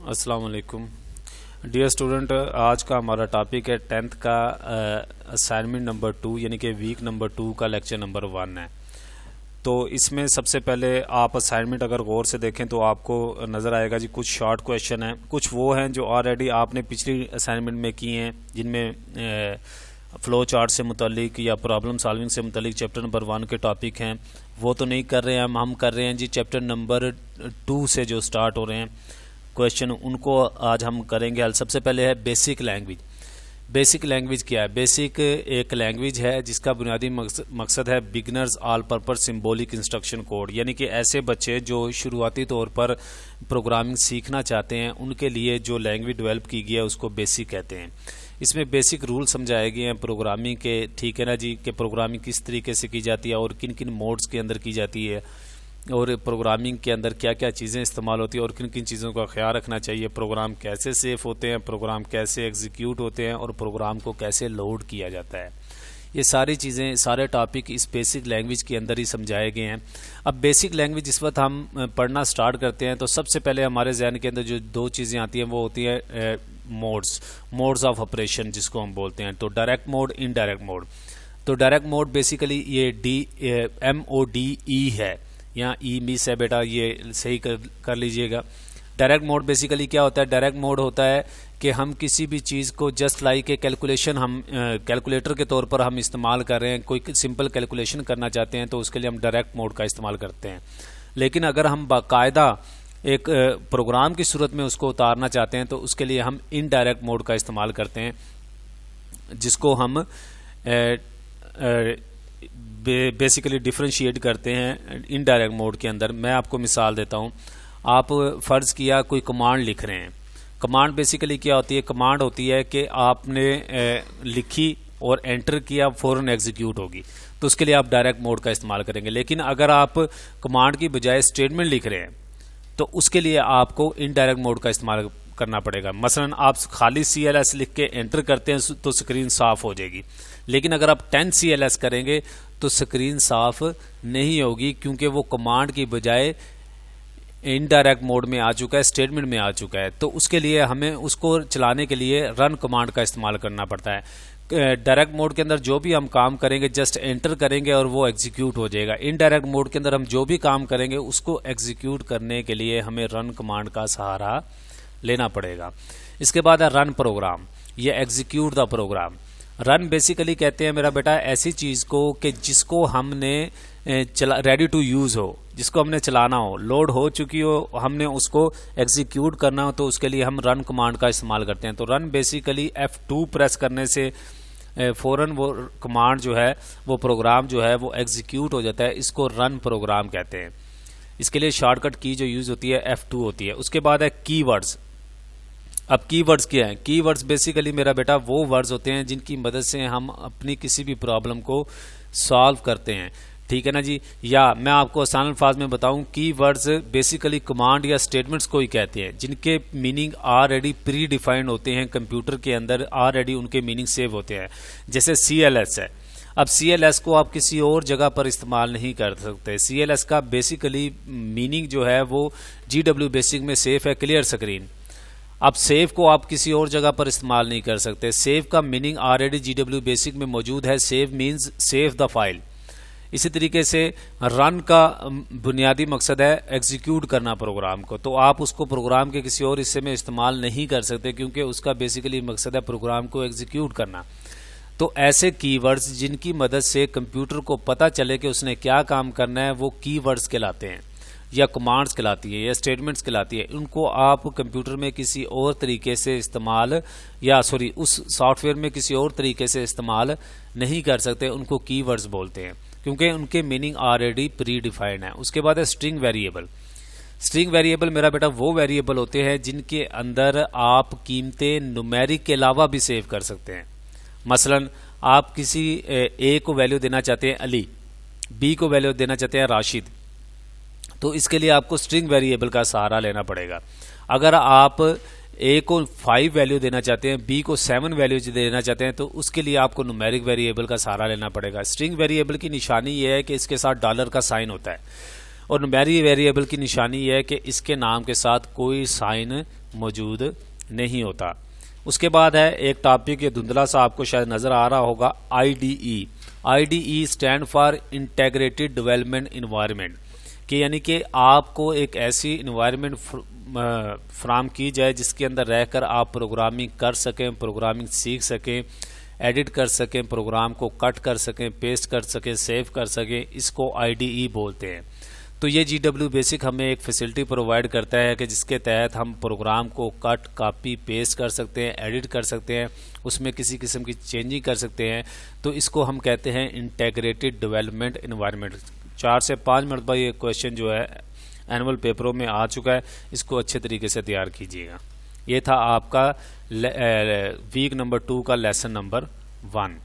अस्सलाम वालेकुम dear student. आज का हमारा टॉपिक है 10th का असाइनमेंट नंबर 2 यानी कि वीक नंबर 2 का लेक्चर नंबर 1 है। तो इसमें सबसे पहले आप असाइनमेंट अगर गौर से देखें तो आपको नज़र आएगा जी कुछ शॉर्ट क्वेश्चन हैं, कुछ वो हैं जो ऑलरेडी आपने पिछली असाइनमेंट में किए हैं, जिनमें फ़्लो चार्ट से मुतल्लिक या प्रॉब्लम सॉल्विंग से मुतल्लिक चैप्टर नंबर 1 के टॉपिक हैं। वो तो नहीं कर रहे हैं हम कर रहे हैं जी चैप्टर नंबर 2 से जो स्टार्ट हो रहे हैं क्वेश्चन, उनको आज हम करेंगे हल। सबसे पहले है बेसिक लैंग्वेज। बेसिक लैंग्वेज क्या है? बेसिक एक लैंग्वेज है जिसका बुनियादी मकसद है beginners all purpose symbolic instruction code, यानी कि ऐसे बच्चे जो शुरुआती तौर पर प्रोग्रामिंग सीखना चाहते हैं उनके लिए जो लैंग्वेज डेवलप की गई है उसको बेसिक कहते हैं। इसमें बेसिक रूल समझाए गए हैं प्रोग्रामिंग के, ठीक है ना जी, कि प्रोग्रामिंग किस तरीके से की जाती है और किन किन मोड्स के अंदर की जाती है और प्रोग्रामिंग के अंदर क्या क्या चीज़ें इस्तेमाल होती हैं और किन किन चीज़ों का ख्याल रखना चाहिए, प्रोग्राम कैसे सेफ होते हैं, प्रोग्राम कैसे एग्जीक्यूट होते हैं और प्रोग्राम को कैसे लोड किया जाता है। ये सारी चीज़ें, सारे टॉपिक इस बेसिक लैंग्वेज के अंदर ही समझाए गए हैं। अब बेसिक लैंग्वेज जिस वक्त हम पढ़ना स्टार्ट करते हैं तो सबसे पहले हमारे जहन के अंदर जो दो चीज़ें आती हैं वो होती है मोड्स ऑफ ऑपरेशन जिसको हम बोलते हैं। तो डायरेक्ट मोड, इनडायरेक्ट मोड। तो डायरेक्ट मोड बेसिकली ये MODE है, यहाँ ई मिस है बेटा, ये सही कर लीजिएगा। डायरेक्ट मोड बेसिकली क्या होता है? डायरेक्ट मोड होता है कि हम किसी भी चीज़ को जस्ट लाइक ए कैलकुलेशन, हम कैलकुलेटर के तौर पर हम इस्तेमाल कर रहे हैं, कोई सिंपल कैलकुलेशन करना चाहते हैं तो उसके लिए हम डायरेक्ट मोड का इस्तेमाल करते हैं। लेकिन अगर हम बाकायदा एक प्रोग्राम की सूरत में उसको उतारना चाहते हैं तो उसके लिए हम इनडायरेक्ट मोड का इस्तेमाल करते हैं, जिसको हम बेसिकली डिफरेंशिएट करते हैं इनडायरेक्ट मोड के अंदर। मैं आपको मिसाल देता हूं। आप फ़र्ज़ किया कोई कमांड लिख रहे हैं। कमांड बेसिकली क्या होती है? कमांड होती है कि आपने लिखी और एंटर किया, फ़ौरन एग्जीक्यूट होगी, तो उसके लिए आप डायरेक्ट मोड का इस्तेमाल करेंगे। लेकिन अगर आप कमांड की बजाय स्टेटमेंट लिख रहे हैं तो उसके लिए आपको इनडायरेक्ट मोड का इस्तेमाल करना पड़ेगा। मसलन आप खाली CLS लिख के एंटर करते हैं तो स्क्रीन साफ हो जाएगी, लेकिन अगर आप 10 CLS करेंगे तो स्क्रीन साफ नहीं होगी, क्योंकि वो कमांड की बजाय इनडायरेक्ट मोड में आ चुका है, स्टेटमेंट में आ चुका है। तो उसके लिए हमें उसको चलाने के लिए रन कमांड का इस्तेमाल करना पड़ता है। डायरेक्ट मोड के अंदर जो भी हम काम करेंगे जस्ट एंटर करेंगे और वो एग्जीक्यूट हो जाएगा। इनडायरेक्ट मोड के अंदर हम जो भी काम करेंगे उसको एग्जीक्यूट करने के लिए हमें रन कमांड का सहारा लेना पड़ेगा। इसके बाद है रन प्रोग्राम, ये execute the program. Run basically कहते हैं मेरा बेटा ऐसी चीज़ को कि जिसको हमने रेडी टू यूज़ हो, जिसको हमने चलाना हो, लोड हो चुकी हो, हमने उसको एग्जीक्यूट करना हो, तो उसके लिए हम रन कमांड का इस्तेमाल करते हैं। तो रन बेसिकली F2 प्रेस करने से फ़ौरन वो कमांड जो है, वो प्रोग्राम जो है वो एग्जीक्यूट हो जाता है। इसको रन प्रोग्राम कहते हैं। इसके लिए शॉर्टकट की जो यूज़ होती है F2 होती है। उसके बाद है कीवर्ड्स। अब कीवर्ड्स क्या है? कीवर्ड्स बेसिकली मेरा बेटा वो वर्ड्स होते हैं जिनकी मदद से हम अपनी किसी भी प्रॉब्लम को सॉल्व करते हैं, ठीक है ना जी। या मैं आपको आसान अल्फाज में बताऊं, कीवर्ड्स बेसिकली कमांड या स्टेटमेंट्स को ही कहते हैं जिनके मीनिंग ऑलरेडी प्री डिफाइंड होते हैं, कंप्यूटर के अंदर ऑलरेडी उनके मीनिंग सेव होते हैं। जैसे CLS है। अब CLS को आप किसी और जगह पर इस्तेमाल नहीं कर सकते। CLS का बेसिकली मीनिंग जो है वो GW बेसिक में सेफ है, क्लियर स्क्रीन। अब सेव को आप किसी और जगह पर इस्तेमाल नहीं कर सकते। सेव का मीनिंग ऑलरेडी GW बेसिक में मौजूद है। Save means save the file. इसी तरीके से रन का बुनियादी मकसद है एग्जीक्यूट करना प्रोग्राम को, तो आप उसको प्रोग्राम के किसी और हिस्से में इस्तेमाल नहीं कर सकते क्योंकि उसका बेसिकली मकसद है प्रोग्राम को एग्जीक्यूट करना। तो ऐसे कीवर्ड्स जिनकी मदद से कंप्यूटर को पता चले कि उसने क्या काम करना है वो कीवर्ड्स कहलाते हैं, या कमांड्स कहलाती है, या स्टेटमेंट्स कहलाती है। उनको आप कंप्यूटर में किसी और तरीके से इस्तेमाल उस सॉफ्टवेयर में किसी और तरीके से इस्तेमाल नहीं कर सकते, उनको कीवर्ड्स बोलते हैं क्योंकि उनके मीनिंग ऑलरेडी प्री डिफाइंड है। उसके बाद है स्ट्रिंग वेरिएबल। स्ट्रिंग वेरिएबल मेरा बेटा वो वेरिएबल होते हैं जिनके अंदर आप कीमतें न्यूमेरिक के अलावा भी सेव कर सकते हैं। मसलन आप किसी A को वैल्यू देना चाहते हैं अली, B को वैल्यू देना चाहते हैं राशिद, तो इसके लिए आपको स्ट्रिंग वेरिएबल का सहारा लेना पड़ेगा। अगर आप A को 5 वैल्यू देना चाहते हैं, B को 7 वैल्यू देना चाहते हैं, तो उसके लिए आपको न्यूमेरिक वेरिएबल का सहारा लेना पड़ेगा। स्ट्रिंग वेरिएबल की निशानी यह है कि इसके साथ डॉलर का साइन होता है, और न्यूमेरिक वेरिएबल की निशानी यह है कि इसके नाम के साथ कोई साइन मौजूद नहीं होता। उसके बाद है एक टॉपिक, ये धुंधला सा आपको शायद नज़र आ रहा होगा, IDE। IDE stand for integrated development environment, कि यानी कि आपको एक ऐसी इन्वायरमेंट फ्राहम की जाए जिसके अंदर रहकर आप प्रोग्रामिंग कर सकें, प्रोग्रामिंग सीख सकें, एडिट कर सकें, प्रोग्राम को कट कर सकें, पेस्ट कर सकें, सेव कर सकें। इसको IDE बोलते हैं। तो ये GW बेसिक हमें एक फैसिलिटी प्रोवाइड करता है कि जिसके तहत हम प्रोग्राम को कट, कॉपी, पेस्ट कर सकते हैं, एडिट कर सकते हैं, उसमें किसी किस्म की चेंजिंग कर सकते हैं। तो इसको हम कहते हैं इंटेग्रेटेड डेवलपमेंट इन्वायरमेंट। 4 से 5 मरतबा ये क्वेश्चन जो है एनुअल पेपरों में आ चुका है, इसको अच्छे तरीके से तैयार कीजिएगा। ये था आपका वीक नंबर 2 का लेसन नंबर 1।